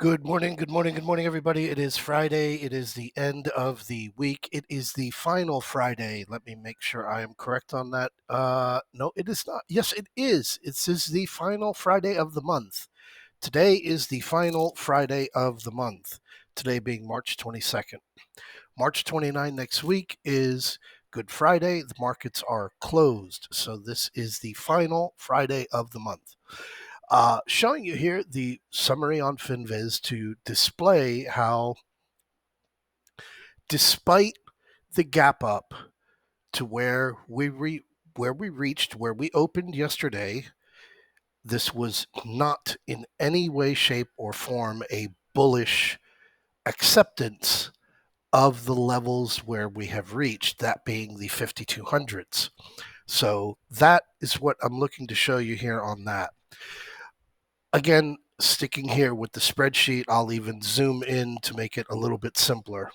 Good morning, good morning, good morning, everybody. It is Friday. It is the end of the week. It is the final Friday. Let me make sure I am correct on that. No, it is not. Yes, it is. It is the final Friday of the month. Today is the final Friday of the month. Today being March 22nd. March 29 next week is Good Friday. The markets are closed. So this is the final Friday of the month. Showing you here the summary on FinViz to display how, despite the gap up to where we opened yesterday, this was not in any way, shape, or form a bullish acceptance of the levels where we have reached, that being the 5200s. So that is what I'm looking to show you here on that. Again, sticking here with the spreadsheet, I'll even zoom in to make it a little bit simpler.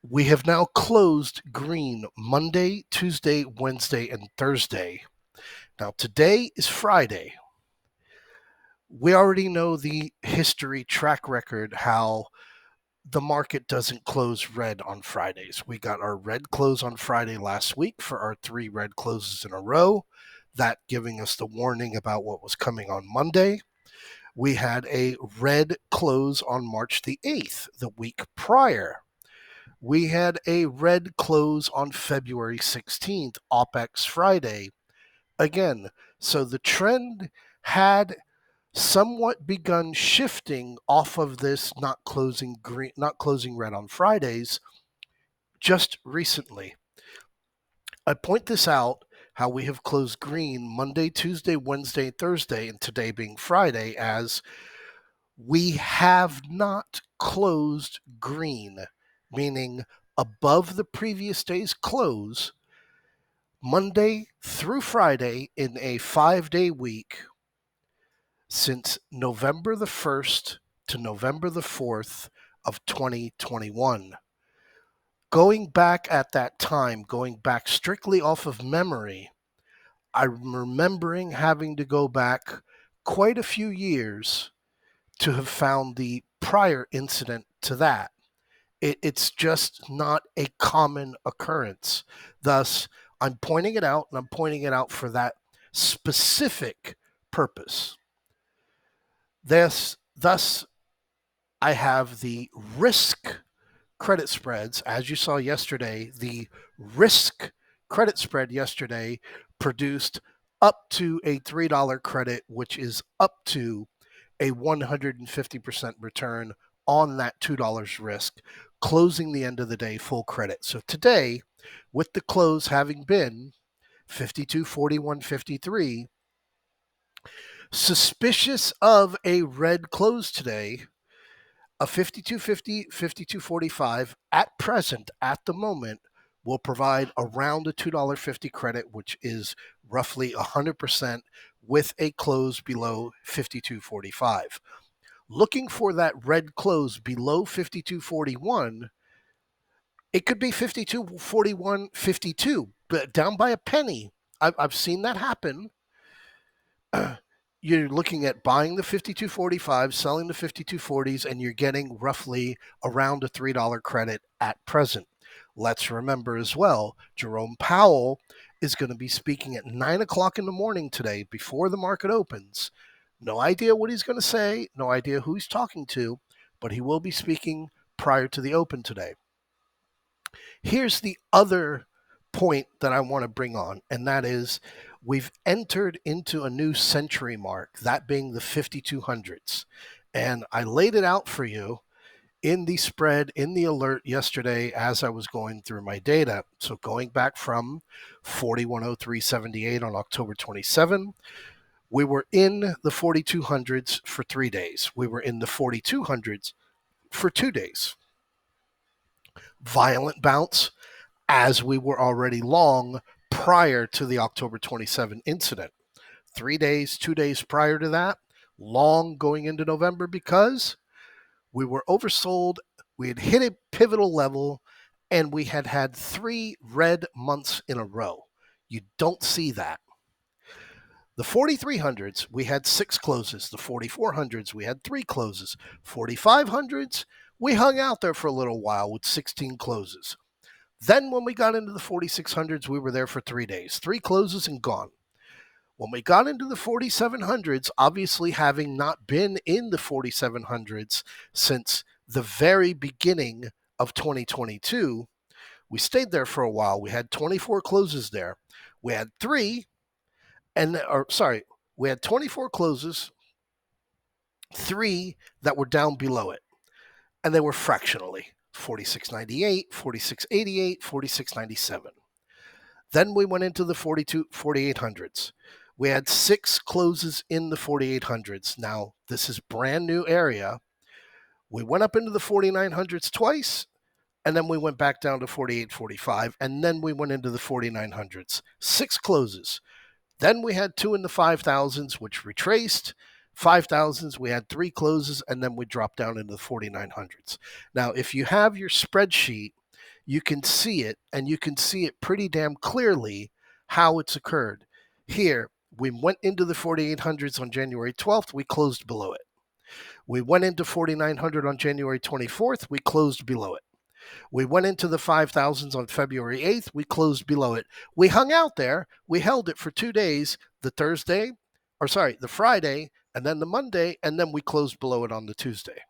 We have now closed green Monday, Tuesday, Wednesday, and Thursday. Now, today is Friday. We already know the history track record, how the market doesn't close red on Fridays. We got our red close on Friday last week for our 3 red closes in a row, that giving us the warning about what was coming on Monday. We had a red close on March the 8th, the week prior. We had a red close on February 16th, OPEX Friday. Again, so the trend had somewhat begun shifting off of this not closing red on Fridays just recently. I point this out, how we have closed green Monday, Tuesday, Wednesday, Thursday, and today being Friday, as we have not closed green, meaning above the previous day's close, Monday through Friday in a 5-day week since November the 1st to November the 4th of 2021. Going back at that time, going back strictly off of memory, I'm remembering having to go back quite a few years to have found the prior incident to that. It's just not a common occurrence. Thus, I'm pointing it out, and I'm pointing it out for that specific purpose. Thus, I have the risk credit spreads. As you saw yesterday, the risk credit spread yesterday produced up to a $3 credit, which is up to a 150% return on that $2 risk, closing the end of the day full credit. So today, with the close having been 52.41.53, suspicious of a red close today, a 52.50, 52.45 at present, at the moment, will provide around a $2.50 credit, which is roughly 100% with a close below 52.45. Looking for that red close below 52.41, it could be 52.41.52, but down by a penny. I've seen that happen. You're looking at buying the 52.45, selling the 52.40s, and you're getting roughly around a $3 credit at present. Let's remember as well, Jerome Powell is going to be speaking at 9 o'clock in the morning today before the market opens. No idea what he's going to say, no idea who he's talking to, but he will be speaking prior to the open today. Here's the other point that I want to bring on, and that is we've entered into a new century mark, that being the 5200s. And I laid it out for you in the spread, in the alert yesterday as I was going through my data. So going back from 4103.78 on October 27, we were in the 4200s for 3 days. We were in the 4200s for 2 days. Violent bounce, as we were already long prior to the October 27 incident. 3 days, 2 days prior to that, long going into November, because we were oversold. We had hit a pivotal level, and we had had 3 red months in a row. You don't see that. The 4300s, we had 6 closes. The 4400s, we had 3 closes. 4500s, we hung out there for a little while with 16 closes. Then when we got into the 4600s, we were there for 3 days. 3 closes and gone. When we got into the 4700s, obviously having not been in the 4700s since the very beginning of 2022, we stayed there for a while. We had 24 closes there. We had 24 closes, 3 that were down below it, and they were fractionally 4698, 4688, 4697. Then we went into the 4800s. We had 6 closes in the 4800s. Now, this is brand new area. We went up into the 4900s twice, and then we went back down to 4845, and then we went into the 4900s. 6 closes. Then we had 2 in the 5000s, which retraced. 5000s, we had 3 closes, and then we dropped down into the 4900s. Now, if you have your spreadsheet, you can see it, and you can see it pretty damn clearly how it's occurred. Here, we went into the 4800s on January 12th, we closed below it. We went into 4900 on January 24th, we closed below it. We went into the 5000s on February 8th, we closed below it. We hung out there, we held it for 2 days, the Friday, and then the Monday, and then we closed below it on the Tuesday.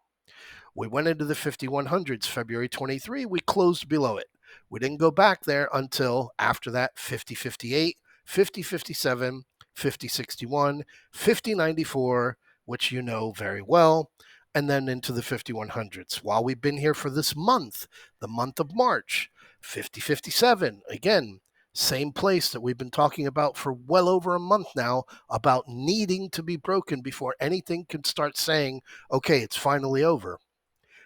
We went into the 5100s, February 23, we closed below it. We didn't go back there until after that 5058, 5057, 5061, 5094, which you know very well, and then into the 5100s. While we've been here for this month, the month of March, 5057, again, same place that we've been talking about for well over a month now about needing to be broken before anything can start saying, okay, it's finally over.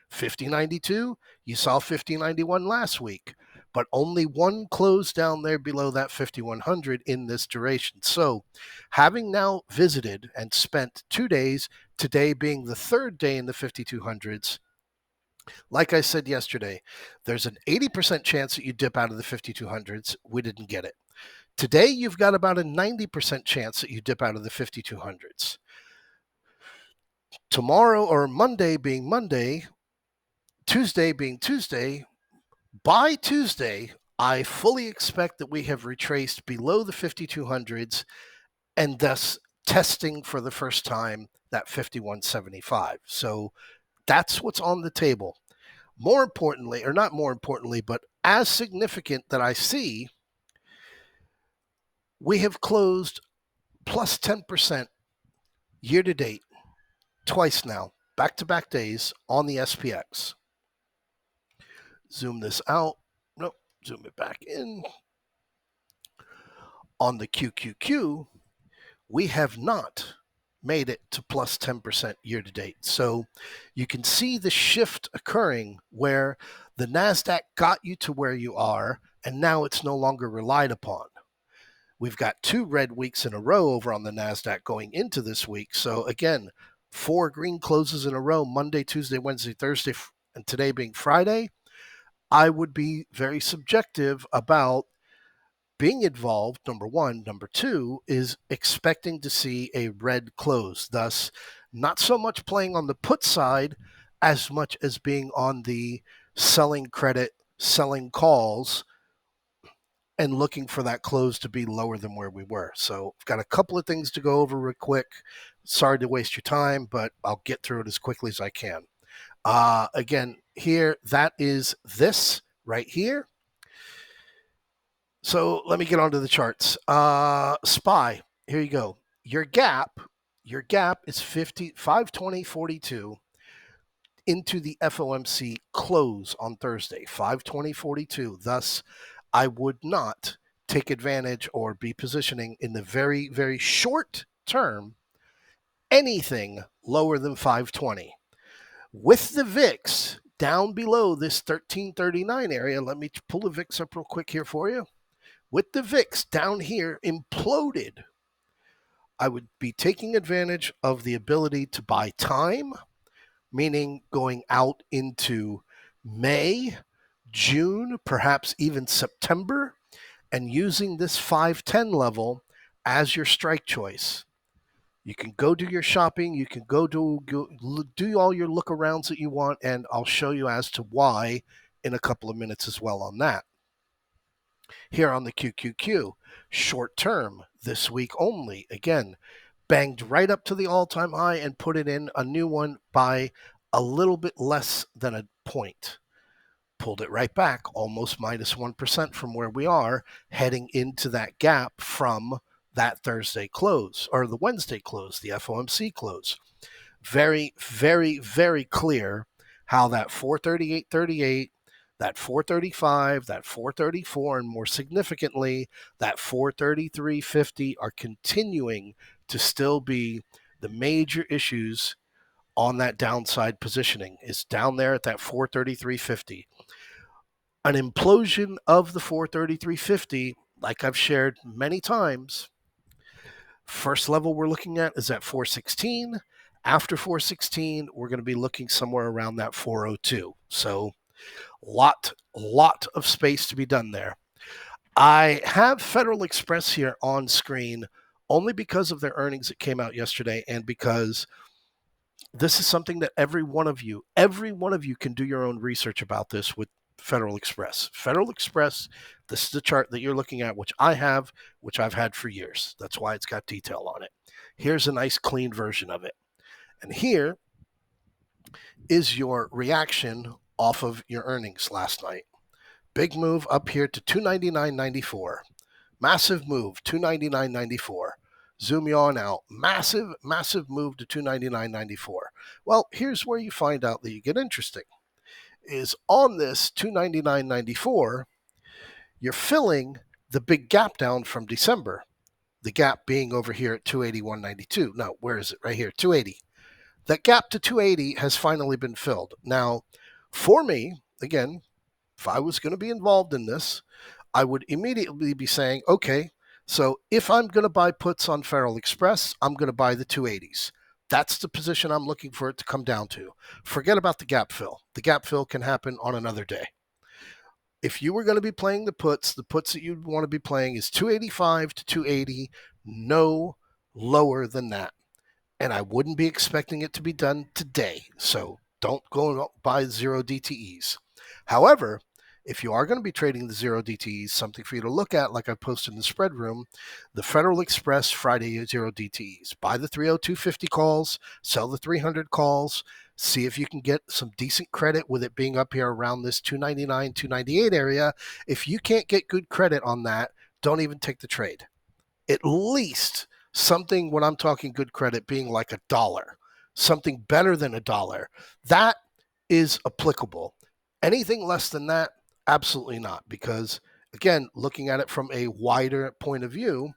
5092, you saw 5091 last week, but only one closed down there below that 5100 in this duration. So, having now visited and spent 2 days, today being the third day in the 5200s, like I said yesterday, there's an 80% chance that you dip out of the 5200s. We didn't get it. Today, you've got about a 90% chance that you dip out of the 5200s. Tomorrow, or Monday being Monday, Tuesday being Tuesday, by Tuesday, I fully expect that we have retraced below the 5200s and thus testing for the first time that 5175. So that's what's on the table. More importantly, or not more importantly, but as significant that I see, we have closed plus 10% year to date, twice now, back-to-back days on the SPX. Zoom this out. Nope, zoom it back in. On the QQQ, we have not made it to plus 10% year to date. So you can see the shift occurring where the NASDAQ got you to where you are, and now it's no longer relied upon. We've got 2 red weeks in a row over on the NASDAQ going into this week. So again, 4 green closes in a row, Monday, Tuesday, Wednesday, Thursday, and today being Friday. I would be very subjective about being involved, number one. Number two is expecting to see a red close, thus not so much playing on the put side as much as being on the selling credit, selling calls, and looking for that close to be lower than where we were. So I've got a couple of things to go over real quick. Sorry to waste your time, but I'll get through it as quickly as I can. Again, here, that is this right here. So let me get onto the charts. SPY, here you go. Your gap is 520.42 into the FOMC close on Thursday, 520.42. Thus, I would not take advantage or be positioning in the very, very short term anything lower than 520. With the VIX down below this 1339 area, let me pull the VIX up real quick here for you. With the VIX down here imploded, I would be taking advantage of the ability to buy time, meaning going out into May, June, perhaps even September, and using this 510 level as your strike choice. You can go do your shopping. You can go do all your look arounds that you want, and I'll show you as to why in a couple of minutes as well on that. Here on the QQQ, short term, this week only, again, banged right up to the all-time high and put it in a new one by a little bit less than a point. Pulled it right back, almost minus 1% from where we are, heading into that gap from that Thursday close, or the Wednesday close, the FOMC close. Very, very, very clear how that 438.38, that 435, that 434, and more significantly, that 433.50 are continuing to still be the major issues on that downside positioning. Is down there at that 433.50. An implosion of the 433.50, like I've shared many times, first level we're looking at is at 416. After 416, we're going to be looking somewhere around that 402. So lot of space to be done there. I have Federal Express here on screen only because of their earnings that came out yesterday, and because this is something that every one of you can do your own research about this with Federal Express. Federal Express, this is the chart that you're looking at, which I have, which I've had for years. That's why it's got detail on it. Here's a nice clean version of it. And here is your reaction off of your earnings last night. Big move up here to 299.94. Massive move, 299.94. Zoom you on out. Massive move to 299.94. Well, here's where you find out that you get interesting. Is on this 299.94, you're filling the big gap down from December. The gap being over here at 281.92. No, where is it? Right here, 280. That gap to 280 has finally been filled. Now, for me, again, if I was going to be involved in this, I would immediately be saying, okay, so if I'm going to buy puts on Federal Express, I'm going to buy the 280s. That's the position I'm looking for it to come down to. Forget about the gap fill. The gap fill can happen on another day. If you were going to be playing the puts that you'd want to be playing is 285 to 280, no lower than that. And I wouldn't be expecting it to be done today. So don't go and buy zero DTEs. However, if you are going to be trading the zero DTEs, something for you to look at, like I posted in the spread room, the Federal Express Friday zero DTEs. Buy the 302.50 calls, sell the 300 calls, see if you can get some decent credit with it being up here around this 299, 298 area. If you can't get good credit on that, don't even take the trade. At least something, when I'm talking good credit, being like $1, something better than $1, that is applicable. Anything less than that, absolutely not. Because again, looking at it from a wider point of view,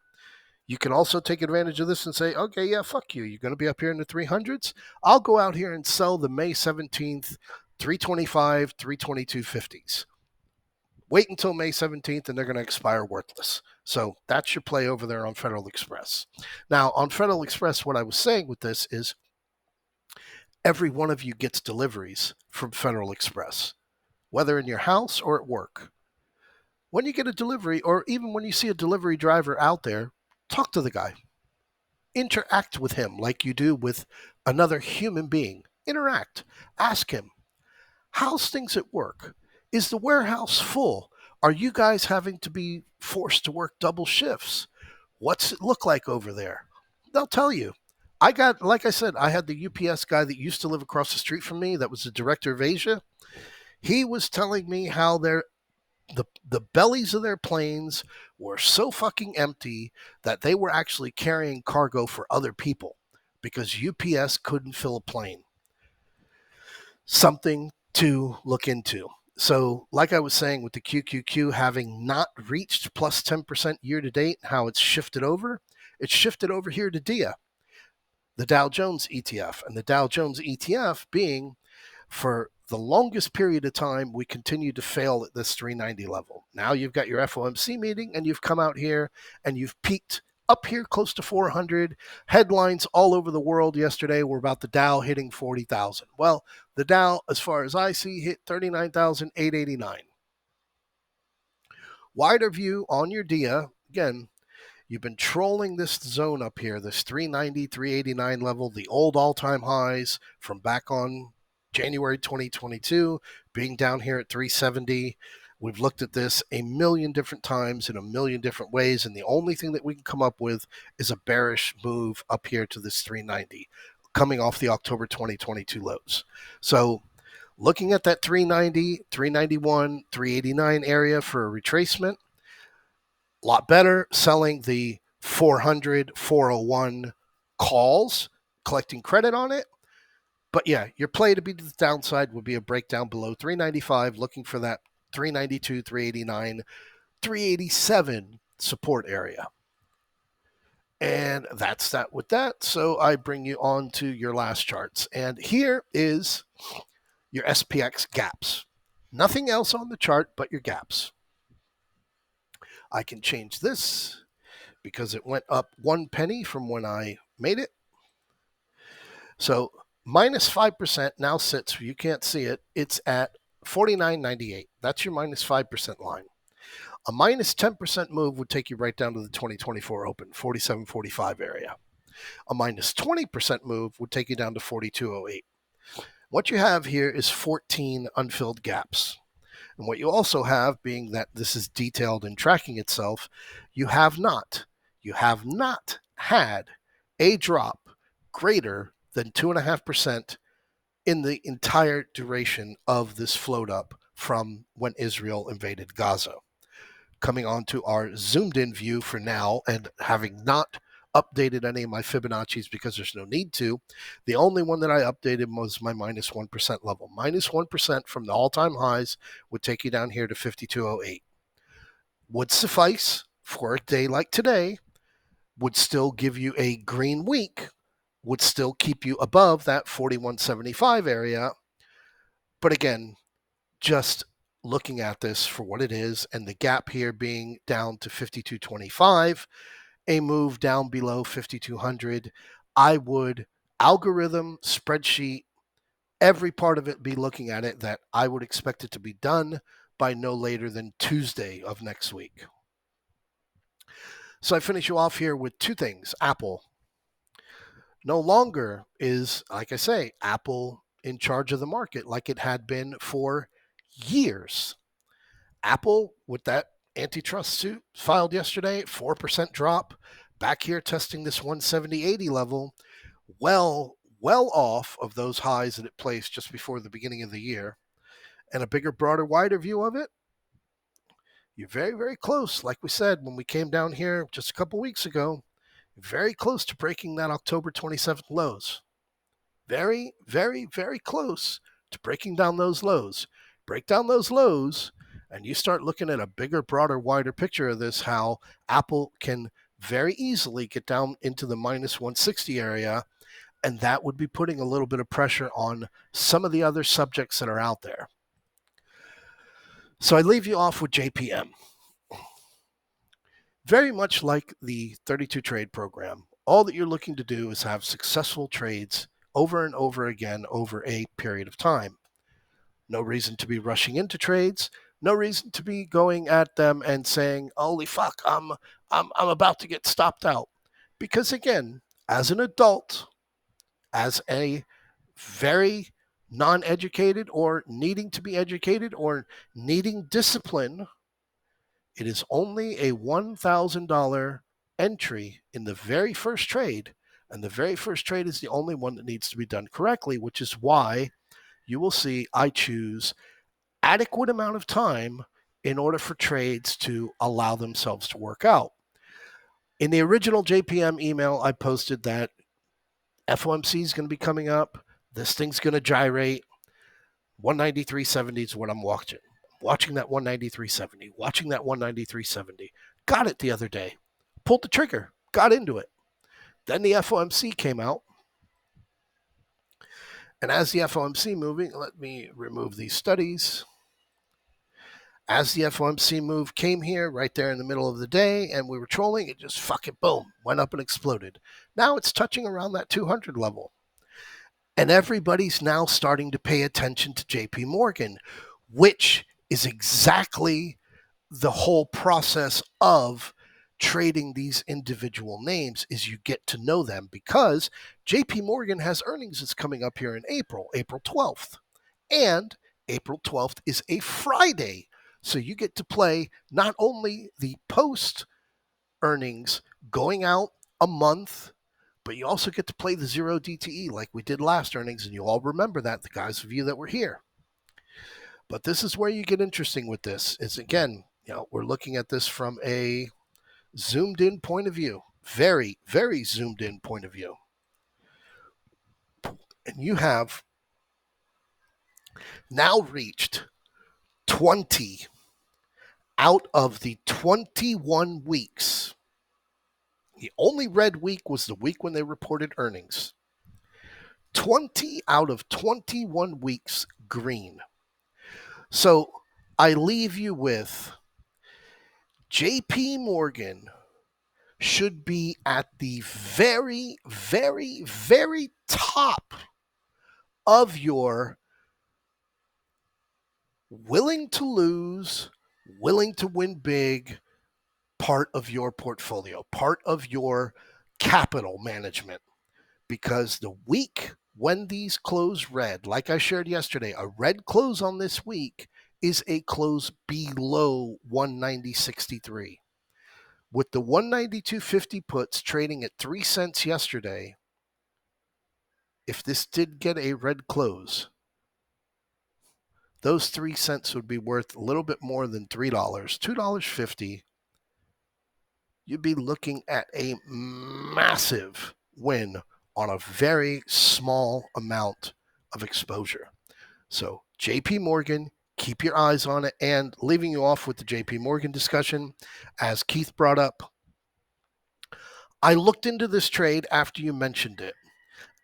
you can also take advantage of this and say, okay, yeah, fuck you. You're going to be up here in the 300s. I'll go out here and sell the May 17th 325, 322.50s. Wait until May 17th and they're going to expire worthless. So that's your play over there on Federal Express. Now, on Federal Express, what I was saying with this is every one of you gets deliveries from Federal Express, whether in your house or at work. When you get a delivery, or even when you see a delivery driver out there, talk to the guy. Interact with him like you do with another human being. Interact. Ask him, how's things at work? Is the warehouse full? Are you guys having to be forced to work double shifts? What's it look like over there? They'll tell you. Like I said, I had the UPS guy that used to live across the street from me that was the director of Asia. He was telling me how the bellies of their planes were so fucking empty that they were actually carrying cargo for other people because UPS couldn't fill a plane. Something to look into. So, like I was saying, with the QQQ having not reached plus 10% year to date, how it's shifted over here to DIA, the Dow Jones ETF, and the Dow Jones ETF being, for the longest period of time, we continue to fail at this 390 level. Now you've got your FOMC meeting and you've come out here and you've peaked up here close to 400. Headlines all over the world yesterday were about the Dow hitting 40,000. Well, the Dow, as far as I see, hit 39,889. Wider view on your DIA, again, You've been trolling this zone up here, this 390, 389 level, the old all-time highs from back on January 2022, being down here at 370. We've looked at this a million different times in a million different ways, and the only thing that we can come up with is a bearish move up here to this 390, coming off the October 2022 lows. So looking at that 390, 391, 389 area for a retracement, a lot better selling the 400, 401 calls, collecting credit on it. But yeah, your play to be to the downside would be a breakdown below 395, looking for that 392, 389, 387 support area. And that's that with that. So I bring you on to your last charts. And here is your SPX gaps. Nothing else on the chart but your gaps. I can change this because it went up 1 penny from when I made it. So minus 5% now sits, you can't see it, it's at 49.98. That's your minus 5% line. A minus 10% move would take you right down to the 2024 open, 47.45 area. A minus 20% move would take you down to 42.08. What you have here is 14 unfilled gaps. And what you also have, being that this is detailed in tracking itself, you have not had a drop greater than 2.5% in the entire duration of this float up from when Israel invaded Gaza. Coming on to our zoomed in view for now, and having not updated any of my Fibonacci's because there's no need to, the only one that I updated was my minus 1% level. Minus 1% from the all-time highs would take you down here to 52.08. Would suffice for a day like today, would still give you a green week, would still keep you above that 41.75 area. But again, just looking at this for what it is, and the gap here being down to 52.25, a move down below 5,200, I would algorithm, spreadsheet, every part of it, be looking at it that I would expect it to be done by no later than Tuesday of next week. So I finish you off here with two things. Apple no longer is, like I say, Apple in charge of the market like it had been for years. Apple, with that antitrust suit filed yesterday, 4% drop, back here testing this 170.80 level, well off of those highs that it placed just before the beginning of the year. And a bigger, broader, wider view of it, you're very, very close. Like we said, when we came down here just a couple weeks ago, very close to breaking that October 27th lows. Very, very, very close to breaking down those lows. Break down those lows, and you start looking at a bigger, broader, wider picture of this, how Apple can very easily get down into the minus 160 area, and that would be putting a little bit of pressure on some of the other subjects that are out there. So I leave you off with JPM. Very much like the 32 trade program, all that you're looking to do is have successful trades over and over again over a period of time. No reason to be rushing into trades. No reason to be going at them and saying, "Holy fuck, I'm about to get stopped out." Because again, as an adult, as a very non-educated or needing to be educated or needing discipline, it is only a $1,000 entry in the very first trade, and the very first trade is the only one that needs to be done correctly, which is why you will see I choose adequate amount of time in order for trades to allow themselves to work out. In the original JPM email, I posted that FOMC is going to be coming up. This thing's going to gyrate. 193.70 is what I'm watching. Watching that 193.70, watching that 193.70. Got it the other day. Pulled the trigger, got into it. Then the FOMC came out. And as the FOMC moving, let me remove these studies. As the FOMC move came here right there in the middle of the day and we were trolling, it just fucking boom, went up and exploded. Now it's touching around that 200 level. And everybody's now starting to pay attention to JP Morgan, which is exactly the whole process of trading these individual names is you get to know them, because JP Morgan has earnings that's coming up here in April 12th. And April 12th is a Friday. So you get to play not only the post earnings going out a month, but you also get to play the 0 DTE like we did last earnings. And you all remember that, the guys of you that were here. But this is where you get interesting with this. Is again, we're looking at this from a zoomed in point of view, very, very zoomed in point of view. And you have now reached 20 out of the 21 weeks. The only red week was the week when they reported earnings. 20 out of 21 weeks green. So I leave you with JP Morgan should be at the very, very, very top of your willing to lose, willing to win big part of your portfolio, part of your capital management. Because the week when these close red, like I shared yesterday, a red close on this week is a close below 190.63. With the 192.50 puts trading at 3 cents yesterday, if this did get a red close, those 3 cents would be worth a little bit more than $3, $2.50. You'd be looking at a massive win on a very small amount of exposure. So JP Morgan, keep your eyes on it. And leaving you off with the JP Morgan discussion, as Keith brought up, I looked into this trade after you mentioned it,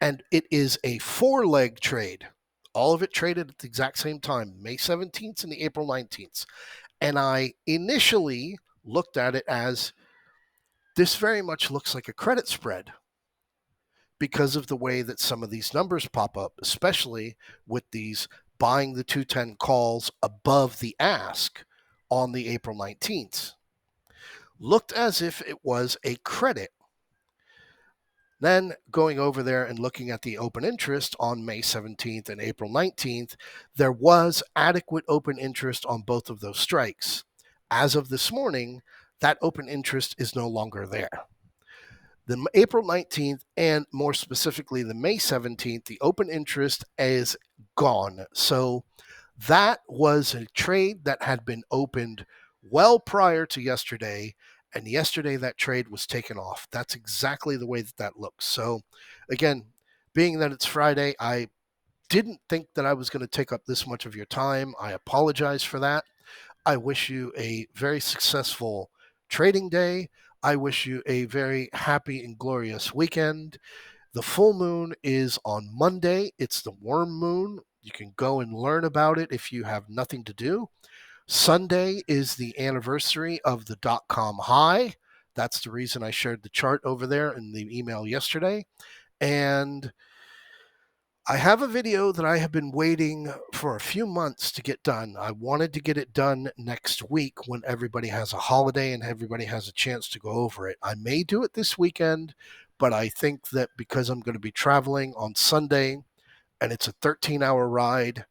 and it is a 4-leg trade. All of it traded at the exact same time, May 17th and the April 19th. And I initially looked at it as, this very much looks like a credit spread because of the way that some of these numbers pop up, especially with these buying the 210 calls above the ask on the April 19th. Looked as if it was a credit. Then going over there and looking at the open interest on May 17th and April 19th, there was adequate open interest on both of those strikes. As of this morning, that open interest is no longer there. The April 19th and more specifically the May 17th, the open interest is gone. So that was a trade that had been opened well prior to yesterday, and yesterday that trade was taken off. That's exactly the way that looks. So again, being that it's Friday, I didn't think that I was going to take up this much of your time. I apologize for that. I wish you a very successful trading day. I wish you a very happy and glorious weekend. The full moon is on Monday. It's the worm moon. You can go and learn about it if you have nothing to do. Sunday is the anniversary of the .com high. That's the reason I shared the chart over there in the email yesterday. And I have a video that I have been waiting for a few months to get done. I wanted to get it done next week when everybody has a holiday and everybody has a chance to go over it. I may do it this weekend, but I think that because I'm going to be traveling on Sunday and it's a 13-hour ride,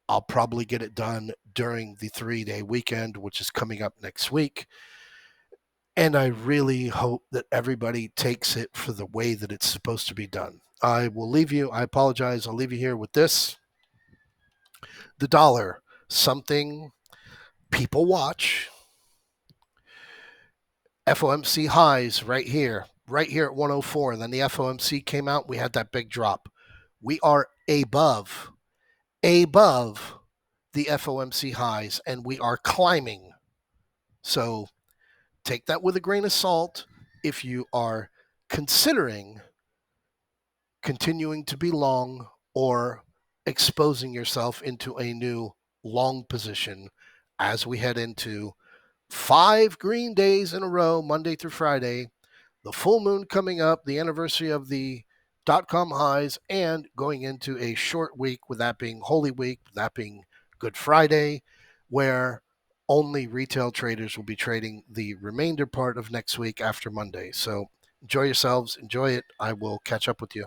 I'll probably get it done during the 3-day weekend, which is coming up next week. And I really hope that everybody takes it for the way that it's supposed to be done. I will leave you. I apologize. I'll leave you here with this. The dollar, something people watch. FOMC highs right here at 104. And then the FOMC came out. We had that big drop. We are above the FOMC highs, and we are climbing. So take that with a grain of salt if you are considering continuing to be long or exposing yourself into a new long position as we head into 5 green days in a row, Monday through Friday, the full moon coming up, the anniversary of the .com highs, and going into a short week, with that being Holy Week, that being Good Friday, where only retail traders will be trading the remainder part of next week after Monday. So enjoy yourselves. Enjoy it. I will catch up with you.